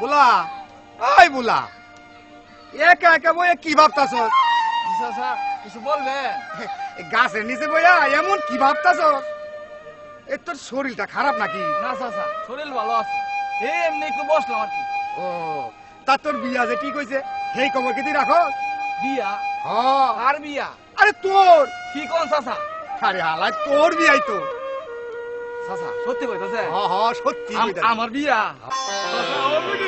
বুলা ওই বুলা একা একা বইয়া কি ভাবতাছ? চাচা কিছু বলবেন? গাছের নিচে বইয়া এমন কি ভাবতাছ? এ তোর শরীরটা খারাপ নাকি? না চাচা, শরীর ভালো আছে, এমনি একটু বসলাম আর কি। ও তা তোর বিয়া যে ঠিক হইছে সেই খবর কি তুই রাখো? বিয়া? আর বিয়া? আরে তোর কি কোন চাচা? আরে হালাই তোর বিয়াই তো। চাচা সত্যি কইতাছে? সত্যি আমার বিয়া?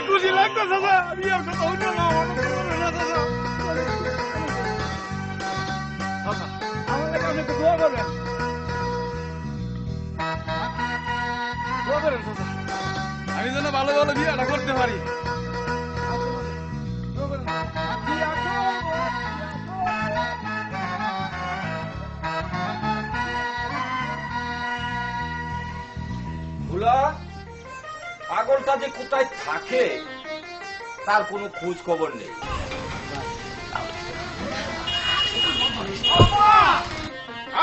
খুশি লাগতেছে চাচা, বিয়ার কথা হইলো না চাচা। চাচা আমার লাগে আপনি একটু দোয়া করবেন, দোয়া করেন চাচা, আমি যেন ভালো ভালো বিয়াটা করতে পারি। পাগলটা যে কোথায় থাকে তার কোনো খোঁজ খবর নেই।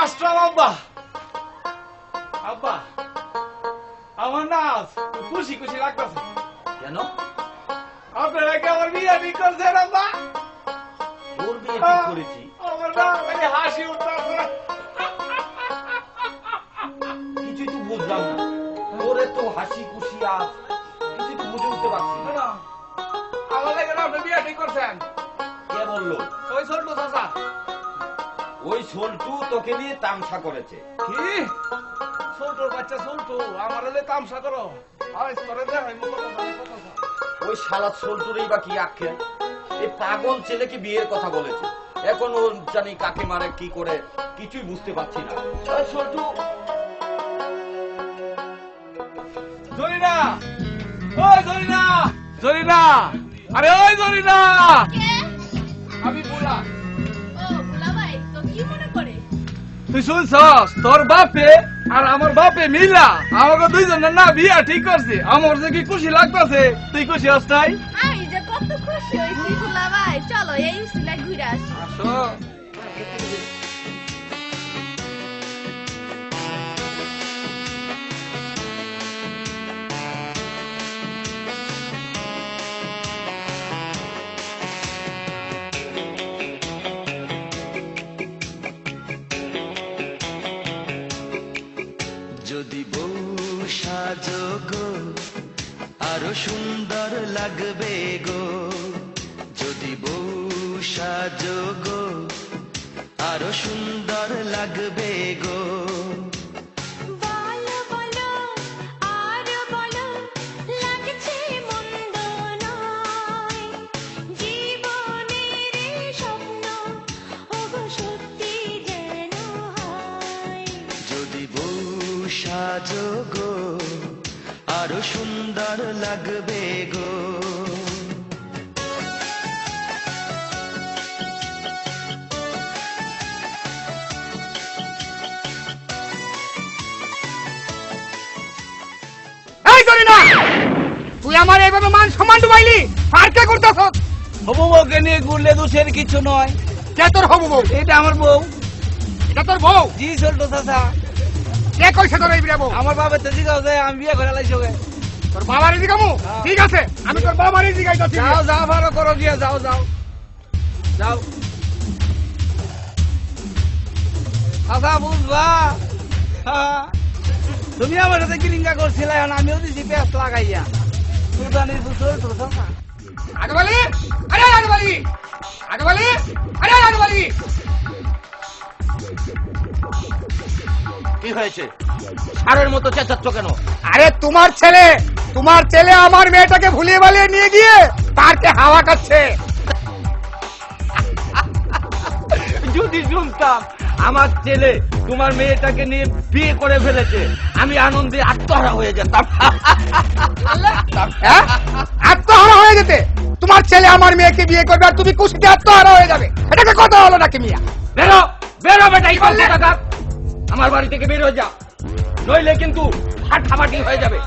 আসলাম আব্বা। আব্বা আমার না খুশি খুশি লাগতেছে। কেন? আপনারা কি আমার বিয়ে ঠিক করছেন আব্বা? তোর বিয়ে ঠিক করেছি? আমার না মানে হাসি উঠতেছে। কিছুই তো বুঝলাম না, তোর এত হাসি খুশি আজ কিছুই তো বুঝে উঠতে পারছি না। আমার লাগে না আপনি বিয়ে ঠিক করছেন? কে বললো? ওই ছোট চাচা। ওই সল্টু তোকে নিয়ে তামসা করেছে। কি ছোটর বাচ্চা ছোটু আমার হলে তামসা করো? আজ তোরে দেখাই মুখ ওই শালা সল্টুরই বা কি আখ্যা? এই পাগল ছেলেকে বিয়ের কথা বলেছে, এখন ও জানি কাকে মারে কি করে কিছুই বুঝতে পারছি না। ওই সল্টু জরিনা, ওই জরিনা, জরিনা, আরে ওই জরিনা, আমি বুলা। তুই শুনছস তোর বাপে আর আমার বাপে মিলা আমাকে দুইজনের না বিয়া ঠিক করছে। আমার যে কি খুশি লাগতেছে, তুই খুশি হস নাই? আমি যে কত খুশি হইছি ফুলা ভাই, চলো এই সিলাই ঘুরে আসি। আসো। যদি বউ সাজো গো আরো সুন্দর লাগবে গো, যদি বউ সাজো গো আরো সুন্দর লাগবে গো। বলো বলো আর বলো, লাগছে মন্দ নয়, জীবনের স্বপ্ন ওগো সত্যি যেন হয়। যদি বউ সাজো গো আরো সুন্দর লাগবে গো। এই জরিনা, তুই আমার এইভাবে মান সম্মান ডুবাইলি, আর কে করতেছ? হবু বউকে নিয়ে ঘুরলে দোষের কিছু নয়। কে তোর হবু বউ? এটা আমার বউ। এটা তোর বউ? জি ছোট চাচা। কে কইছে তোর এই বিয়ে বউ? আমার বাবার তো জিগাও যে আমি বিয়ে করে লাইছি ওকে। তোর বাবারই জিগামু? ঠিক আছে, আমি তোর বাবারই জিগাইতাছি। যাও যাও ভালো করো বিয়ে, যাও যাও যাও। চাচা বুঝবা, তুমি আমার সাথে কিলিঙ্গা করছিলে, আমিও দিছি পেঁচ লাগাইয়া। সুলতানি বুঝছো তো চাচা? আগে বলি, আরে আগে বলি, আগে বলি, আরে আগে বলি। কি হয়েছে? সারের মতো চেঁচাচ্ছ কেন? আরে তোমার ছেলে আমার মেয়েটাকে ভুলিয়ে বালিয়ে নিয়ে গিয়ে পার্কে হাওয়া খাচ্ছে। যদি শুনতাম আমার ছেলে তোমার মেয়েটাকে নিয়ে বিয়ে করে ফেলেছে, আমি আনন্দে আত্মহারা হয়ে যেতাম। হ্যাঁ? আত্মহারা হয়ে যেতে? তোমার ছেলে আমার মেয়েকে বিয়ে করবে আর তুমি খুশিতে আত্মহারা হয়ে যাবে, এটাকে কথা হলো নাকি মিয়া? বেরো বেরো বেটাই করলে আমার বাড়ি থেকে বের হয়ে যা, নইলে কিন্তু ফাটাফাটি হয়ে যাবে।